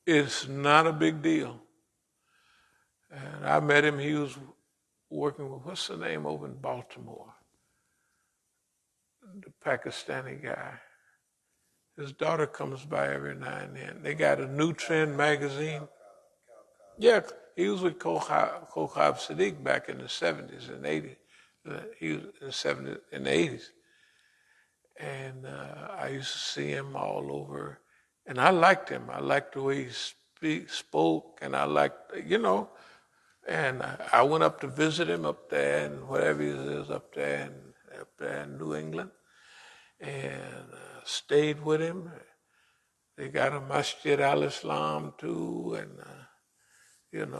It's not a big deal. And I met him. He was working with, what's the name over in Baltimore? The Pakistani guy. His daughter comes by every now and then. They got a New Trend magazine. Yeah, he was with Kochab Sadiq back in the 70s and 80s. He was in the 70s and 80s. And I used to see him all over. And I liked him. I liked the way he spoke. And I liked, and I went up to visit him up there and whatever he is up there in New England. And stayed with him. They got a Masjid al-Islam too, and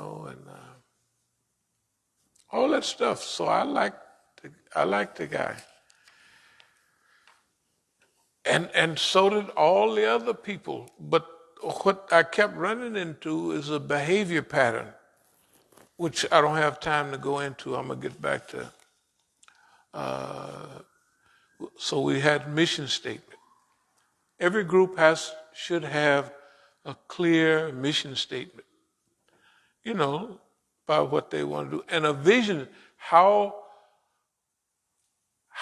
all that stuff. So I liked the guy, and so did all the other people. But what I kept running into is a behavior pattern, which I don't have time to go into. I'm gonna get back to. So we had mission statement. Every group should have a clear mission statement, about what they want to do, and a vision. How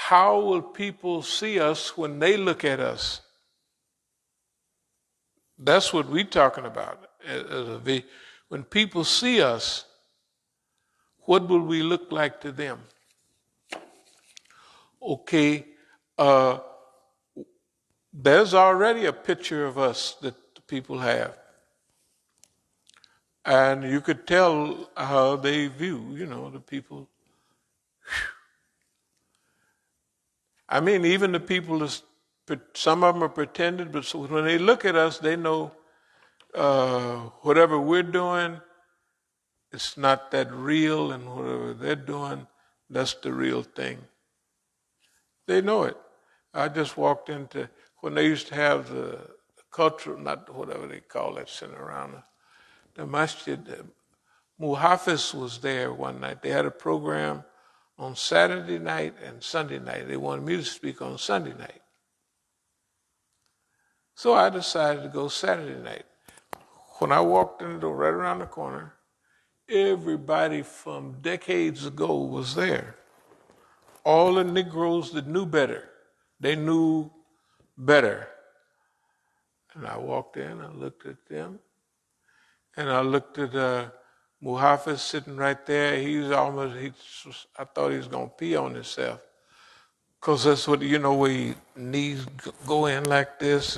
will people see us when they look at us? That's what we're talking about. When people see us, what will we look like to them? Okay. There's already a picture of us that the people have. And you could tell how they view, the people. I mean, even the people, some of them are pretended, but so when they look at us, they know whatever we're doing, it's not that real, and whatever they're doing, that's the real thing. They know it. I just walked into, when they used to have the cultural, not whatever they call that, sitting around the Masjid, Muhafiz was there one night. They had a program on Saturday night and Sunday night. They wanted me to speak on Sunday night. So I decided to go Saturday night. When I walked in the door, right around the corner, everybody from decades ago was there. All the Negroes that knew better. They knew better. And I walked in, I looked at them, and I looked at Muhafiz sitting right there. I thought he was going to pee on himself. Because that's what, where your knees go in like this.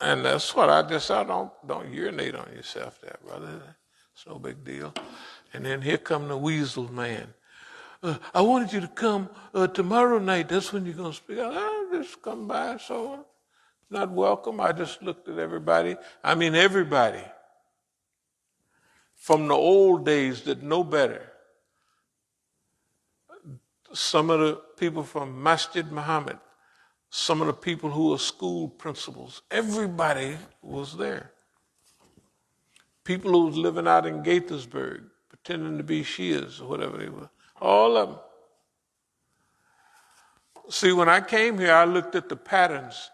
And that's what I don't urinate on yourself there, brother. It's no big deal. And then here come the weasel man. I wanted you to come tomorrow night. That's when you're going to speak. I just come by, so not welcome. I just looked at everybody. I mean, everybody. From the old days that know better. Some of the people from Masjid Muhammad. Some of the people who were school principals. Everybody was there. People who was living out in Gaithersburg, pretending to be Shias or whatever they were. All of them. See, when I came here, I looked at the patterns.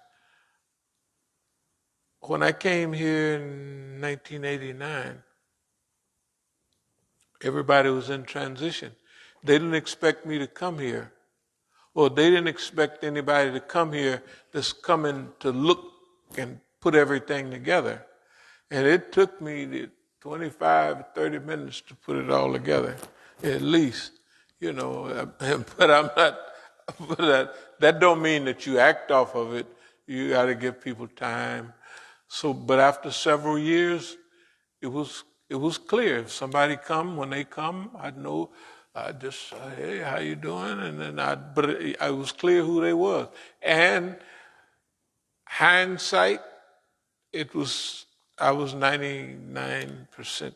When I came here in 1989, everybody was in transition. They didn't expect me to come here. Well, they didn't expect anybody to come here that's coming to look and put everything together. And it took me 25, 30 minutes to put it all together, at least. But I'm not, that don't mean that you act off of it. You got to give people time. So, but after several years, it was clear. If somebody when they come, I'd know, just, hey, how you doing? And then but it was clear who they was. And hindsight, I was 99%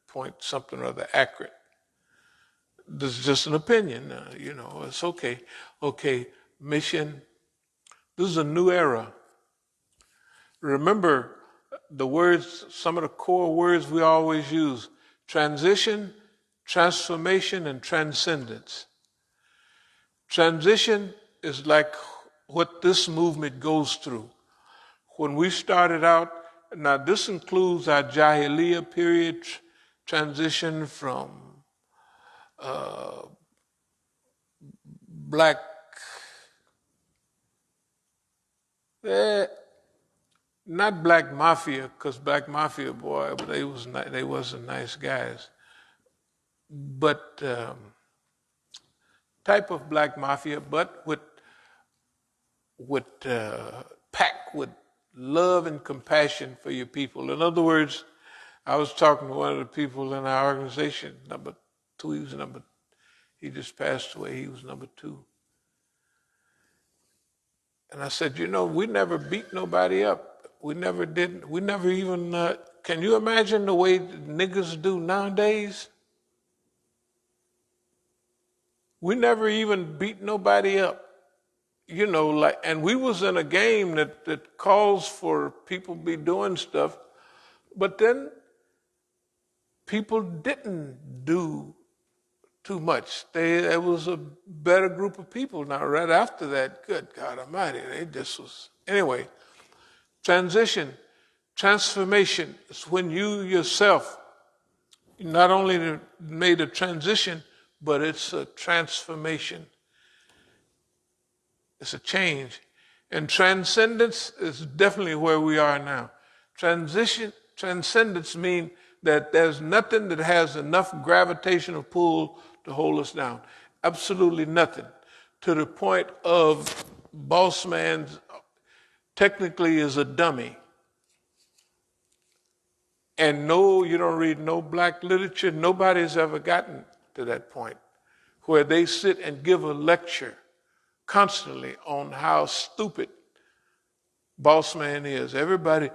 point something or other accurate. This is just an opinion, it's okay. Okay, mission. This is a new era. Remember the words, some of the core words we always use: transition, transformation, and transcendence. Transition is like what this movement goes through. When we started out, now this includes our Jahiliyyah period transition from black, not black mafia, because black mafia, boy, they wasn't nice guys, but type of black mafia, but with packed with love and compassion for your people. In other words, I was talking to one of the people in our organization, number 2, he just passed away, he was number 2. And I said, we never beat nobody up. We never even, can you imagine the way niggas do nowadays? We never even beat nobody up. And we was in a game that calls for people be doing stuff, but then people didn't do too much. There was a better group of people. Now, right after that, good God Almighty, they just was. Anyway, transformation is when you yourself not only made a transition, but it's a transformation. It's a change. And transcendence is definitely where we are now. Transcendence means that there's nothing that has enough gravitational pull to hold us down. Absolutely nothing. To the point of boss man technically is a dummy. And no, you don't read no black literature. Nobody's ever gotten to that point where they sit and give a lecture constantly on how stupid boss man is. Everybody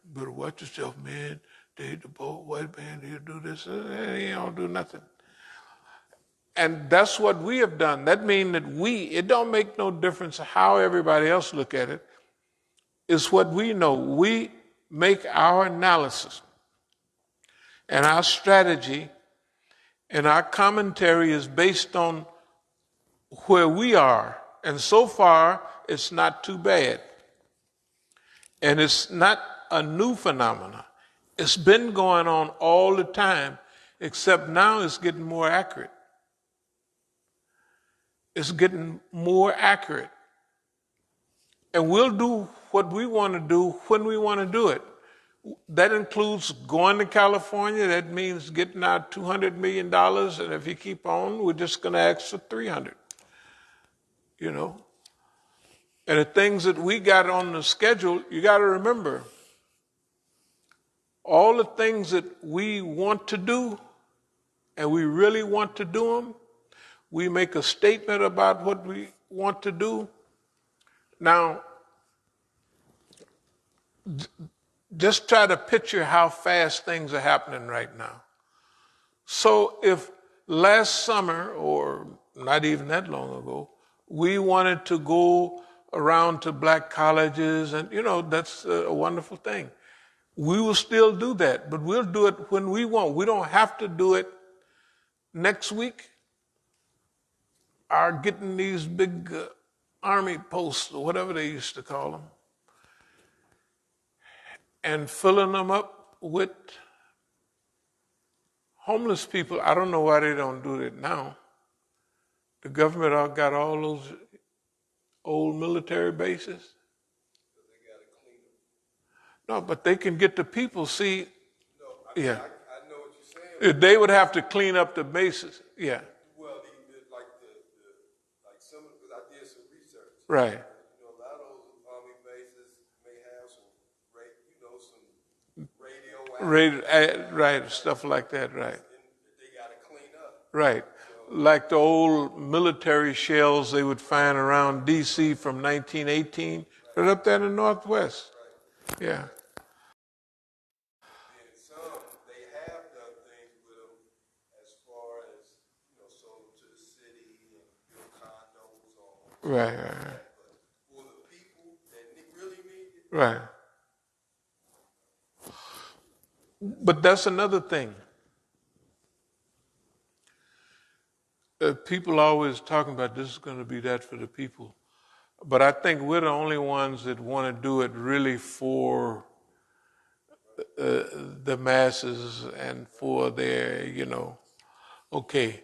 better watch yourself, man. They the bold white man, he'll do this, he don't do nothing. And that's what we have done. That means that it don't make no difference how everybody else look at it. It's what we know. We make our analysis and our strategy and our commentary is based on where we are. And so far, it's not too bad. And it's not a new phenomenon. It's been going on all the time, except now it's getting more accurate. It's getting more accurate. And we'll do what we want to do when we want to do it. That includes going to California. That means getting our $200 million. And if you keep on, we're just going to ask for 300. And the things that we got on the schedule, you got to remember, all the things that we want to do, and we really want to do them, we make a statement about what we want to do. Now, just try to picture how fast things are happening right now. So if last summer, or not even that long ago, we wanted to go around to black colleges, and that's a wonderful thing. We will still do that, but we'll do it when we want. We don't have to do it next week. Are getting these big army posts, or whatever they used to call them, and filling them up with homeless people. I don't know why they don't do it now. The government got all those old military bases. No, but they can get the people. See, I know what you're saying. They would have to clean up the bases. Yeah. Well, like some, because I did some research. Right. A lot of those army bases may have some radioactive. Right, stuff like that, right. They got to clean up. Right. Like the old military shells they would find around D.C. from 1918, right up there in the Northwest. Right. Yeah. And some, they have done things with them as far as, sold them to the city and built condos on. Right. But for the people that really need it. Right. But that's another thing. People always talking about this is going to be that for the people. But I think we're the only ones that want to do it really for the masses and for their, okay.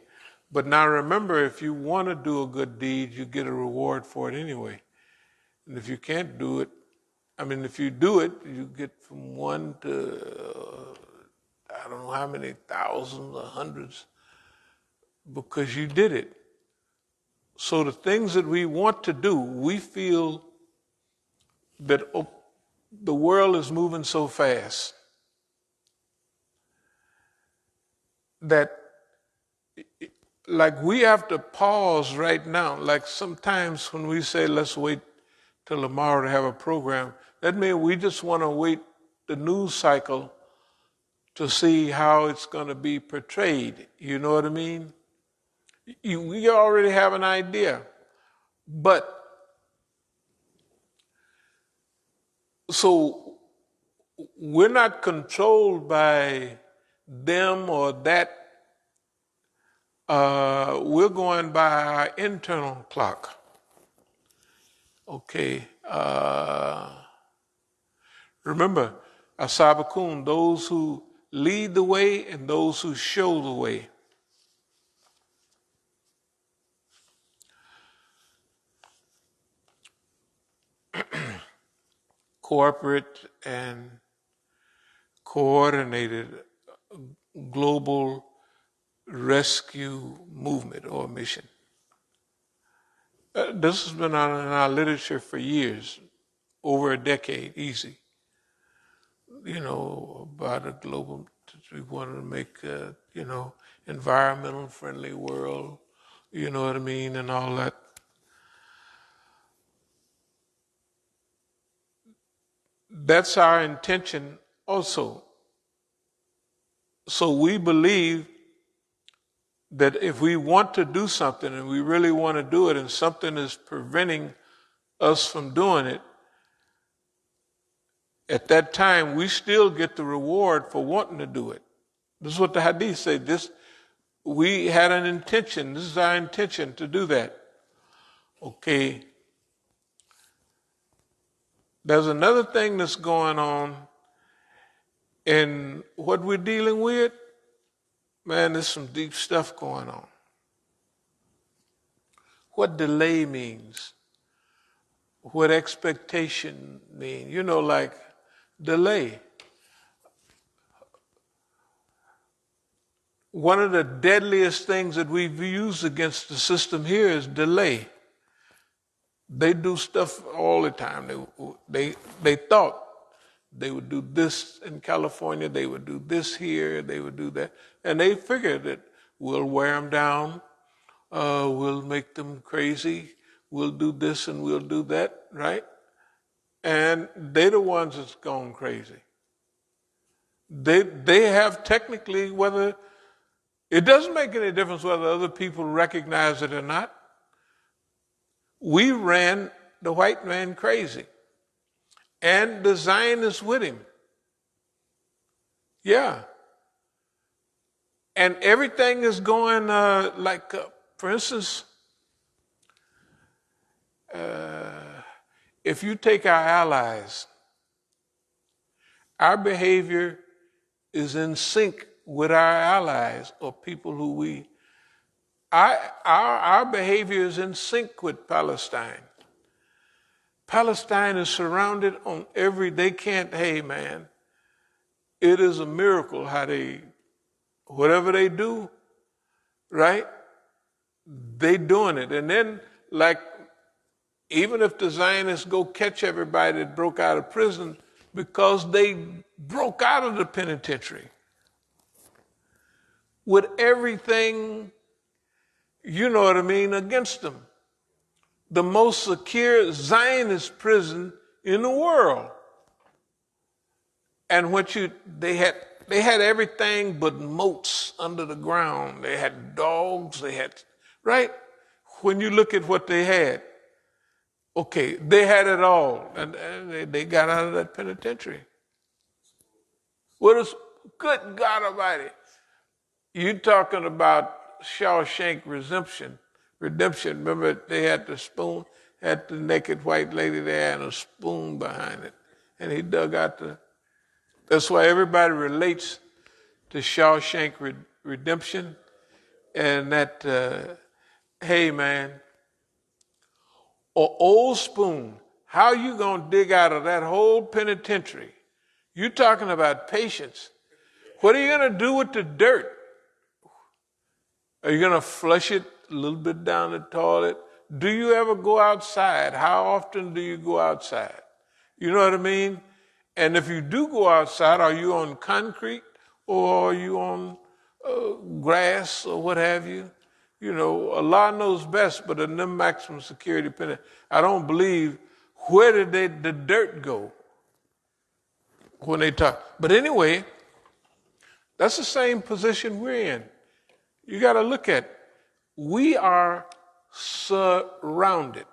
But now remember, if you want to do a good deed, you get a reward for it anyway. And if you can't do it, if you do it, you get from one to I don't know how many thousands or hundreds because you did it. So the things that we want to do, we feel that the world is moving so fast that like we have to pause right now. Like sometimes when we say let's wait till tomorrow to have a program, that means we just want to wait the news cycle to see how it's going to be portrayed. You know what I mean? We already have an idea. But so we're not controlled by them or that. We're going by our internal clock. Okay. Remember, As-Sabiqun, those who lead the way and those who show the way. Corporate and coordinated global rescue movement or mission. This has been in our literature for years, over a decade, easy. About a global, we wanted to make, environmental friendly world, you know what I mean, and all that. That's our intention also. So we believe that if we want to do something and we really want to do it and something is preventing us from doing it, at that time we still get the reward for wanting to do it. This is what the hadith say. We had an intention. This is our intention to do that. Okay. There's another thing that's going on in what we're dealing with. Man, there's some deep stuff going on. What delay means, what expectation means, like delay. One of the deadliest things that we've used against the system here is delay. They do stuff all the time. They thought they would do this in California, they would do this here, they would do that. And they figured that we'll wear them down, we'll make them crazy, we'll do this and we'll do that, right? And they're the ones that's gone crazy. They have technically, whether, it doesn't make any difference whether other people recognize it or not. We ran the white man crazy. And the Zionists with him. Yeah. And everything is going for instance, if you take our allies, our behavior is in sync with our allies or people who our behavior is in sync with Palestine. Palestine is surrounded on they can't, hey man, it is a miracle how whatever they do, right? They doing it. And then even if the Zionists go catch everybody that broke out of prison because they broke out of the penitentiary with everything, you know what I mean, against them. The most secure Zionist prison in the world. And they had everything but moats under the ground. They had dogs, right? When you look at what they had, okay, they had it all. And they got out of that penitentiary. What is, good God Almighty. You talking about Shawshank Redemption. Remember, they had the spoon had the naked white lady there and a spoon behind it. And he dug out that's why everybody relates to Shawshank Redemption and that, hey man, an old spoon, how you gonna dig out of that whole penitentiary? You're talking about patience. What are you gonna do with the dirt? Are you gonna flush it a little bit down the toilet? Do you ever go outside? How often do you go outside? You know what I mean? And if you do go outside, are you on concrete or are you on grass or what have you? You know, Allah knows best, but in them maximum security penitentiary, I don't believe, where did the dirt go when they talk? But anyway, that's the same position we're in. You got to look at, we are surrounded.